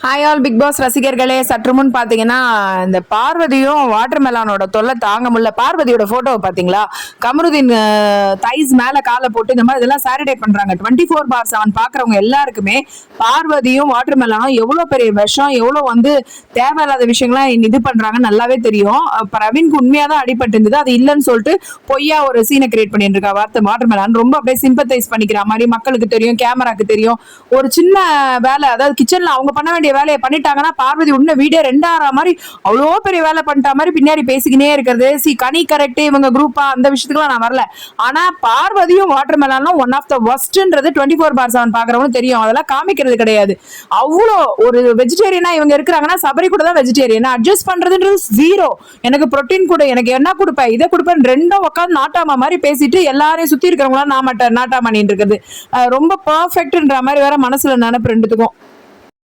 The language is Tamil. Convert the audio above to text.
ஹாய் ஆல் பிக் பாஸ் ரசிகர்களே, சற்று முன் பாத்தீங்கன்னா இந்த பார்வதியும் வாட்டர் மெலானோட தொல்லை தாங்க முடியல. பார்வதியோட போட்டோவை பாத்தீங்களா? கமருதீன் தைஸ் மேல காலை போட்டு இந்த மாதிரி இதெல்லாம் சாரிடே பண்றாங்க. 24/7 பாக்குறவங்க எல்லாருக்குமே பார்வதியும் வாட்டர் மெலானும் எவ்வளவு பெரிய விஷம், எவ்வளவு தேவையில்லாத விஷயங்கள்லாம் இது பண்றாங்கன்னு நல்லாவே தெரியும். பிரவீனுக்கு உண்மையாதான் அடிபட்டு இருந்தது, அது இல்லைன்னு சொல்லிட்டு பொய்யா ஒரு சீனை கிரியேட் பண்ணிட்டு இருக்கா வாட்டர் மெலான். ரொம்ப அப்படியே சிம்பத்தைஸ் பண்ணிக்கிற மாதிரி மக்களுக்கு தெரியும், கேமராக்கு தெரியும். ஒரு சின்ன வேலை, அதாவது கிச்சன்ல அவங்க பண்ண வேண்டிய வேலையை பண்ணிட்டாங்கன்னா பார்வதி உடனே வீடியோ 2 மாதிரி அவ்வளோ பெரிய வேலை பண்ணிட்ட மாதிரி பின்னாடி பேசிக்கினே இருக்கிறது. கனி கரெக்ட், இவங்க குரூப்பா, அந்த விஷயத்துக்குலாம் நான் வரல. ஆனா பார்வதியும் வாட்டர் மெலானும் ஒன் ஆஃப் த வர்ஸ்ட்ன்றது 24/7 பாக்குறவங்க தெரியும். அதெல்லாம் காமிக்கிறது கிடையாது. அவ்வளோ ஒரு வெஜிடேரியனா இவங்க இருக்கிறாங்கன்னா சபரி கூட தான் வெஜிடேரியன். அட்ஜஸ்ட் பண்றதுன்றது ஜீரோ. எனக்கு புரோட்டீன் கூட, எனக்கு என்ன கொடுப்பேன், இதை கொடுப்பேன், ரெண்டும் உட்காந்து நாட்டாமா மாதிரி பேசிட்டு எல்லாரையும் சுத்தி இருக்கிறவங்களாம் நாட்டாமா பண்ணிட்டு இருக்கிறது ரொம்ப பர்ஃபெக்ட்ன்ற மாதிரி வேற மனசுல நினைப்பு ரெண்டுத்துக்கும்.